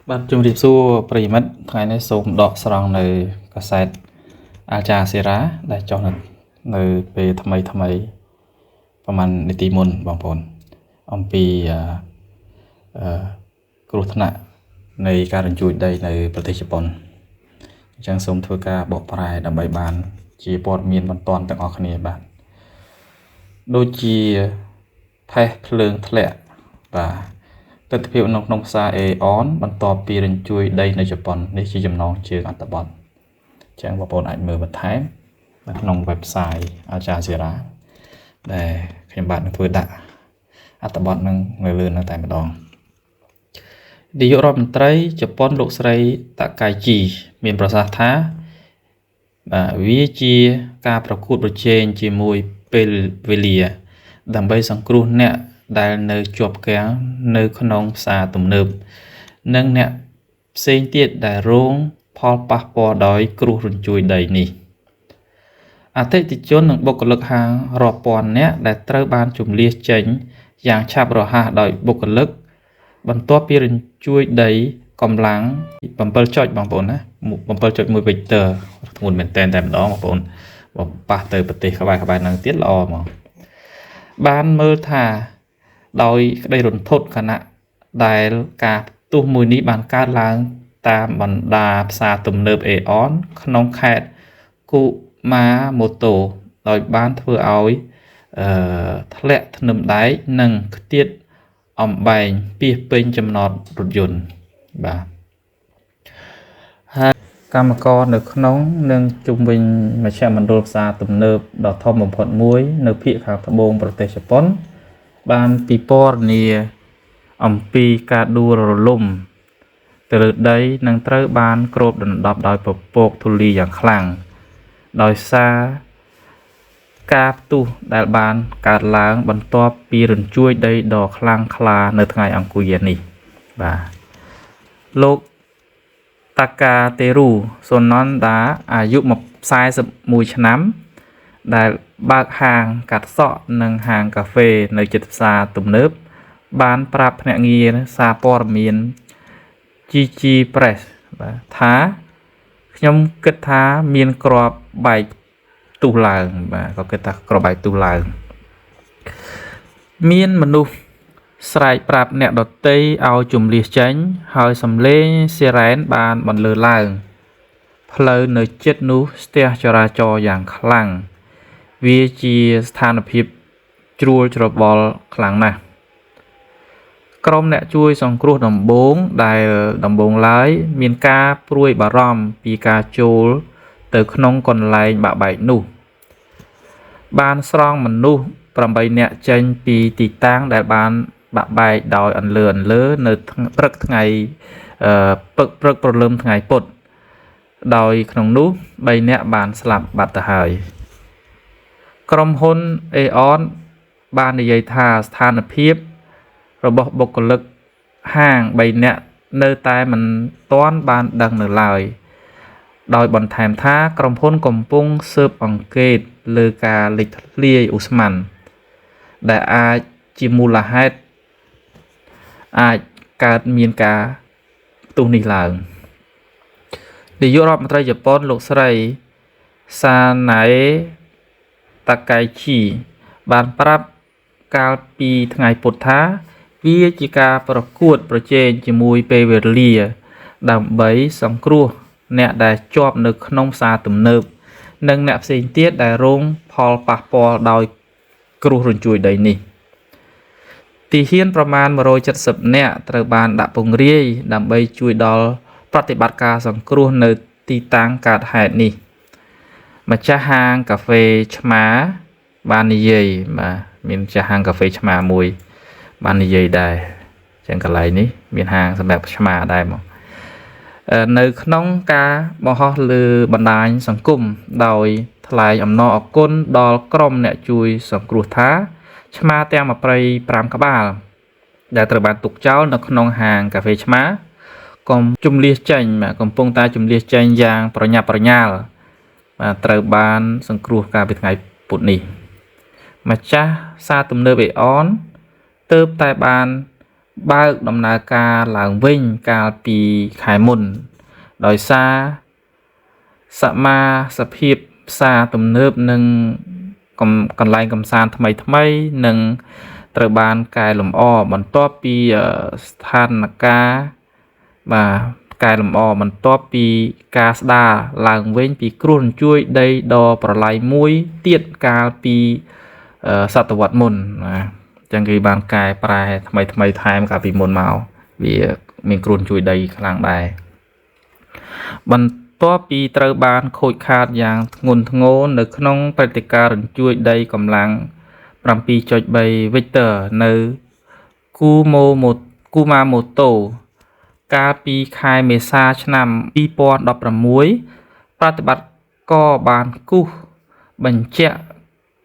បាទជំរាបសួរប្រិយមិត្តថ្ងៃនេះសូមដកស្រង់នៅកាសែតអាចារ្យសេរាដែលចុះនៅពេលថ្មីប្រហែលនាទីមុនបងប្អូនអំពីគ្រោះថ្នាក់នៃការរញ្ជួយដីនៅប្រទេសជប៉ុនអញ្ចឹងសូមធ្វើការបកប្រែដើម្បីបានជាព័ត៌មានបន្ទាន់ទាំងអស់គ្នាបាទដូចជាផេះភ្លើងធ្លាក់បាទទិដ្ឋភាពក្នុងផ្សារអេអនបន្ទាប់ពីរញ្ជួយដីនៅជប៉ុននេះជាចំណងជើងអត្ថបទអញ្ចឹងបងប្អូនអាចមើលបន្ថែមនៅក្នុង website អាចារ្យសេរាដែលខ្ញុំបាទនឹងធ្វើដាក់អត្ថបទនឹងនៅលើនោះតែម្ដងនាយករដ្ឋមន្ត្រីជប៉ុនលោកស្រីតាកៃជីមានប្រសាសន៍ថាបាទវាជាការប្រកួតប្រជែងជាមួយពេលវេលាដើម្បីសង្គ្រោះអ្នកដែលនៅជាប់គាំងនៅក្នុងផ្សារទំនើបនិងអ្នកផ្សេងទៀតដែលរងផលប៉ះពាល់ដោយគ្រោះរញ្ជួយដីនេះអតិថិជននិងបុគ្គលិកហាងរាប់ពាន់នាក់ដែលត្រូវបានជម្លៀសចេញយ៉ាងឆាប់រហ័សដោយបុគ្គលិកបន្ទាប់ពីរញ្ជួយដីកម្លាំង7ចុចបងប្អូនណា7.1 Richter ធ្ងន់មែនទែនតែម្ដងបងប្អូនបើប៉ះទៅប្រទេសក្បែរហ្នឹងទៀតល្អហ្មងបានមើលថាដោយក្តីរន្ធត់ខណៈដែលការផ្ទុះមួយនេះបានកើតឡើងតាមបណ្ដាផ្សារទំនើបអេអនក្នុងខេត្តគូម៉ាម៉ូតូដោយបានធ្វើឲ្យធ្លាក់ធ្នឹមដែកនិងខ្ទាតអំបែងពាសពេញចំណតរថយន្តបាទហើយកម្មករនៅក្នុងនិងជុំវិញមជ្ឈមណ្ឌលផ្សារទំនើបដ៏ធំបំផុតមួយនៅភាគខាងត្បូងប្រទេសជប៉ុនបានពិពណ៌នាអំពីការដួលរលំទៅលើដីនឹងត្រូវបានគ្របដណ្ដប់ដោយពពកធូលីយ៉ាងខ្លាំងដោយសារការផ្ទុះដែលបានកើតឡើងបន្ទាប់ពីរញ្ជួយដីដ៏ខ្លាំងក្លានៅថ្ងៃអង្គារនេះបាទលោកតាកាតេរូសូណនដាអាយុ41ឆ្នាំដែលបើកហាងកាត់សក់និងហាងកាហ្វេនៅជិតផ្សារទំនើបបានប្រាប់ភ្នាក់ងារសារព័ត៌មាន GG Press បាទថាខ្ញុំគិតថាមានគ្រាប់បែកទុះឡើងបាទក៏គិតថាគ្រាប់បែកទុះឡើងមានមនុស្សស្រែកប្រាប់អ្នកដទៃឲ្យជម្លៀសចេញហើយសំឡេងស៊ីរ៉ែនបានបន្លឺឡើងផ្លូវនៅជិតនោះស្ទះចរាចរណ៍យ៉ាងខ្លាំងវាជាស្ថានភាពជ្រួលច្របល់ខ្លាំងណាស់ក្រុមអ្នកជួយសង្គ្រោះដំបូងឡើយមានការព្រួយបារម្ភពីការចូលទៅក្នុងកន្លែងបាក់បែកនោះបានស្រង់មនុស្ស8នាក់ចេញពីទីតាំងដែលបានបាក់បែកដោយអន្លើនៅព្រឹកថ្ងៃព្រឹកព្រលឹមថ្ងៃពុធដោយក្នុងនោះ3នាក់បានស្លាប់បាត់ទៅហើយក្រុមហ៊ុនអេអនបាននិយាយថាស្ថានភាពរបស់បុគ្គលិកហាង3នាក់នៅតែមិនទាន់បានដឹងនៅឡើយដោយបន្ថែមថាក្រុមហ៊ុនកំពុងស៊ើបអង្កេតលើការលេចធ្លាយឧស្ម័នដែលអាចជាមូលហេតុអាចកើតមានការផ្ទុះនេះឡើងនាយករដ្ឋមន្ត្រីជប៉ុនលោកស្រីសាណាអេតាកៃឈីបានប្រាប់កាលពីថ្ងៃពុធថាវាជាការប្រកួតប្រជែងជាមួយពេលវេលាដើម្បីសង្គ្រោះអ្នកដែលជាប់នៅក្នុងផ្សារទំនើបនិងអ្នកផ្សេងទៀតដែលរងផលប៉ះពាល់ដោយគ្រោះរញ្ជួយដីនេះទាហានប្រមាណ170នាក់ត្រូវបានដាក់ពង្រាយដើម្បីជួយដល់ប្រតិបត្តិការសង្គ្រោះនៅទីតាំងកើតហេតុនេះម្ចាស់ហាងកាហ្វេឆ្មាបាននិយាយបាទមានម្ចាស់ហាងកាហ្វេឆ្មាមួយបាននិយាយដែរចឹងកន្លែងនេះមានហាងសម្រាប់ឆ្មាដែរមកនៅក្នុងការបង្ហោះលើបណ្ដាញសង្គមដោយថ្លែងអំណរអគុណដល់ក្រុមអ្នកជួយសង្គ្រោះថាឆ្មាទាំង25ក្បាលដែលត្រូវបានទុកចោលនៅក្នុងហាងកាហ្វេឆ្មាកំពុងតែជម្លៀសចេញយ៉ាងប្រញាប់ប្រញាល់បាទត្រូវបានសង្គ្រោះកាលពីថ្ងៃពុធនេះម្ចាស់ផ្សារទំនើបអេអនទើបតែបាន បើកដំណើរការឡើងវិញកាលពីខែមុនដោយសារសមាសភាពផ្សារទំនើបនិងកន្លែងកំសាន្តថ្មីនិងត្រូវបានកែលម្អបន្ទាប់ពីស្ថានភាពកែលម្អបន្ទាប់ពីការស្ដារឡើងវិញពីគ្រោះរញ្ជួយដីដ៏ប្រឡាយមួយទៀតកាលពីសតវត្សមុនណាចឹងគេបានកែប្រែថ្មីថែមកាលពីមុនមកវាមានគ្រោះរញ្ជួយដីខ្លាំងដែរបន្ទាប់ពីត្រូវបានខូចខាតយ៉ាងធ្ងន់ធ្ងរនៅក្នុងព្រឹត្តិការណ៍រញ្ជួយដីកម្លាំង 7.3 Richter នៅគូម៉ាម៉ូតូកាលពីខែមេសាឆ្នាំ 2016 ប្រតិបត្តិការបានគូសបញ្ជាក់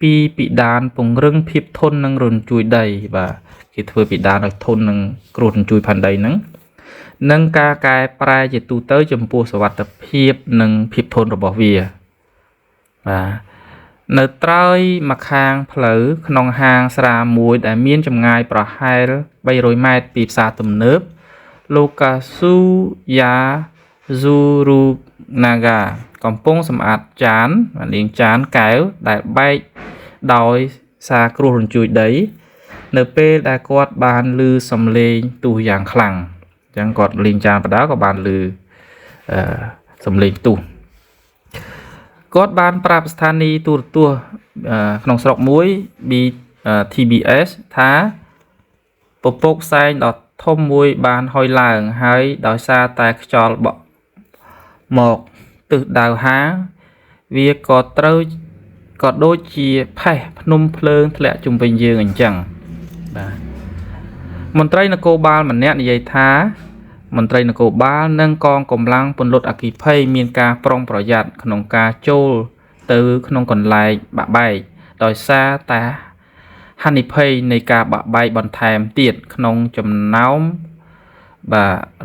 ពីពិដានពង្រឹងភាពធន់នឹងរញ្ជួយដីបាទគេធ្វើពិដានឲ្យធន់នឹងគ្រោះរញ្ជួយផែនដីហ្នឹងនិងការកែប្រែជាទូទៅចំពោះសុវត្ថិភាពនិងភាពធន់របស់វាបាទនៅត្រើយម្ខាងផ្លូវក្នុងហាងស្រាមួយដែលមានចម្ងាយប្រហែល300ម៉ែត្រពីផ្សារទំនើបលោកកាស៊ូយ៉ាហ្ស៊ូរូណាហ្គាកំពុងសម្អាតចានលាងចានកែវដែលបែកដោយសារគ្រោះរញ្ជួយដីនៅពេលដែលគាត់បានឮសំឡេងទុះយ៉ាងខ្លាំងអញ្ចឹងគាត់លាងចានបដាក៏បានឮសំឡេងទុះគាត់បានប្រាប់ស្ថានីយទូរទស្សន៍ក្នុងស្រុកមួយ TBS ថាពពកផ្សែងដ៏ធំមួយបានហុយឡើងហើយដោយសារតែខ្យល់បក់មកទិសដៅហាងវាក៏ដូចជាផេះភ្នំភ្លើងធ្លាក់ជុំវិញយើងអញ្ចឹងបាទមន្ត្រីនគរបាលម្នាក់និយាយថាមន្ត្រីនគរបាលនិងកងកម្លាំងពន្លត់អគ្គិភ័យមានការប្រុងប្រយ័ត្នក្នុងការចូលទៅក្នុងកន្លែងបាក់បែកដោយសារតែហានិភ័យនៃការបាក់បែកបន្ថែមទៀតក្នុងចំណោម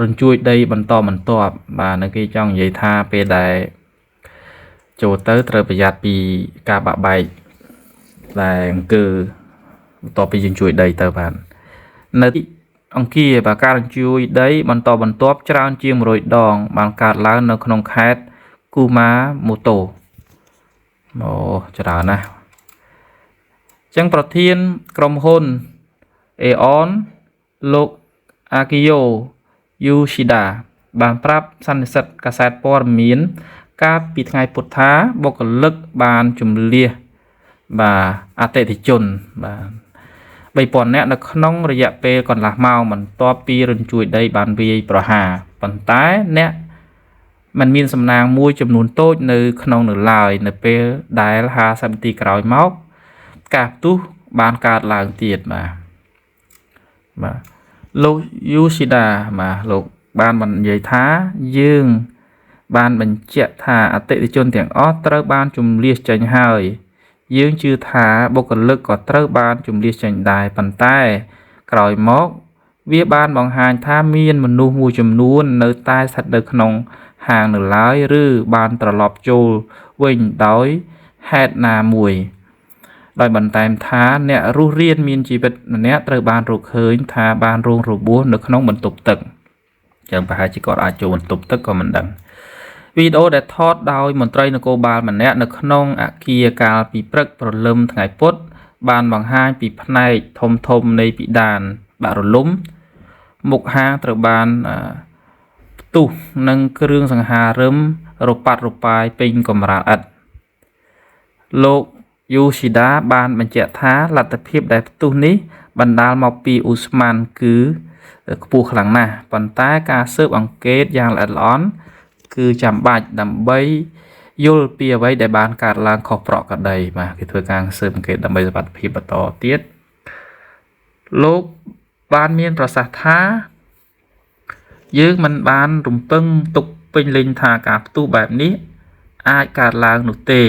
រញ្ជួយដីបន្តបន្ទាប់បាទនៅគេចង់និយាយថាពេលដែលចូលទៅត្រូវប្រយ័ត្នពីការបាក់បែកដែលអង្គើបន្ទាប់ពីយើងជួយដីទៅបាទនៅអង្គាការរញ្ជួយដីបន្តបន្ទាប់ច្រើនជាង100ដងបានកើតឡើងនៅក្នុងខេត្តគូម៉ាម៉ូតូច្រើនណាស់ចឹងប្រធានក្រុមហ៊ុនអេអនលោកអាគីយ៉ូយូស៊ីដាបានប្រាប់សន្និសីទកាសែតព័ត៌មានកាលពីថ្ងៃពុធថាបុគ្គលិកបានជំលះអតិថិជន3000នាក់នៅក្នុងរយៈពេលកន្លះម៉ោងបន្ទាប់ពីរញ្ជួយដីបានវាយប្រហារប៉ុន្តែអ្នកมันមានសំណាងមួយចំនួនតូចនៅក្នុងនៅឡើយនៅពេលដែល50នាទីក្រោយមកការផ្ទុះបានកើតឡើងទៀតបាទលោកយូស៊ីដាលោកបាននិយាយថាយើងបានបញ្ជាក់ថាអតិថិជនទាំងអស់ត្រូវបានជម្លៀសចេញហើយយើងជឿថាបុគ្គលិកក៏ត្រូវបានជម្លៀសចេញដែរប៉ុន្តែក្រោយមកវាបានបង្ហាញថាមានមនុស្សមួយចំនួននៅតែស្ថិតនៅក្នុងហាងនៅឡើយឬបានត្រឡប់ចូលវិញដោយហេតុណាមួយដោយបន្ថែមថាអ្នករស់រានមានជីវិតម្នាក់ត្រូវបានរកឃើញថាបានរងរបួសនៅក្នុងបន្ទប់ទឹកចឹងប្រហែលជាគាត់អាចចូលបន្ទប់ទឹកក៏មិនដឹងវីដេអូដែលថតដោយមន្ត្រីនគរបាលម្នាក់នៅក្នុងអគារកាលពីព្រឹកព្រលឹមថ្ងៃពុធបានបង្ហាញពីផ្នែកធំនៃពិដានបាក់រលំមុខហាងត្រូវបានផ្ទុះនឹងគ្រឿងសង្ហារឹមរប៉ាត់រប៉ាយពេញកម្រាលឥដ្ឋលោកយូស៊ីដាបានបញ្ជាក់ថាលទ្ធភាពដែលផ្ទុះនេះបណ្ដាលមកពីឧស្ម័នគឺខ្ពស់ខ្លាំងណាស់ប៉ុន្តែការស៊ើបអង្កេតយ៉ាងល្អិតល្អន់គឺចាំបាច់ដើម្បីយល់ពីអ្វីដែលបានកើតឡើងខុសប្រក្រតីគេធ្វើការស៊ើបអង្កេតដើម្បីសុវត្ថិភាពបន្តទៀតលោកបានមានប្រសាសន៍ថាយើងមិនបានរំពឹងទុកពេញលេញថាការផ្ទុះបែបនេះអាចកើតឡើងនោះទេ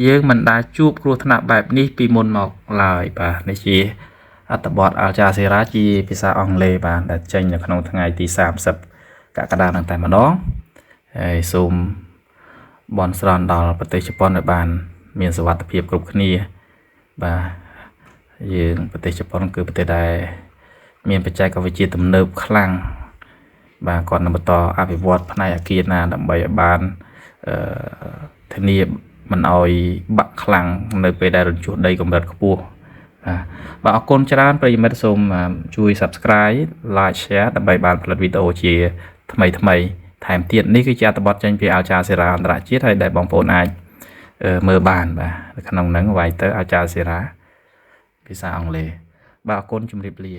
យើងមិនដែលជួបគ្រោះថ្នាក់បែបនេះពីមុនមកឡើយនេះជាអត្ថបទអាល់ចាសេរ៉ាជាភាសាអង់គ្លេសដែលចេញនៅក្នុងថ្ងៃទី30កក្កដានឹងតែម្ដងហើយសូមបន់ស្រន់ដល់ប្រទេសជប៉ុនឲ្យបានមានសុវត្ថិភាពគ្រប់គ្នាយើងប្រទេសជប៉ុនគឺប្រទេសដែល មានបច្ចេកវិទ្យាទំនើបខ្លាំងបាទគាត់នឹងបន្តអភិវឌ្ឍផ្នែកអគារណាដើម្បីឲ្យបានធានាមិនឲ្យបាក់ខ្លាំងនៅពេលដែលរញ្ជួសដីកម្រិតខ្ពស់បាទអរគុណច្រើនប្រិយមិត្តសូមជួយ Subscribe Like Share ដើម្បីបានផលិតវីដេអូជាថ្មីថែមទៀតនេះគឺជាអត្ថបទចេញពី Al Jazeera អន្តរជាតិហើយដែលបងប្អូនអាចមើលបានបាទនៅក្នុងហ្នឹងវាយទៅ Al Jazeera ភាសាអង់គ្លេសបាទអរគុណជម្រាបលា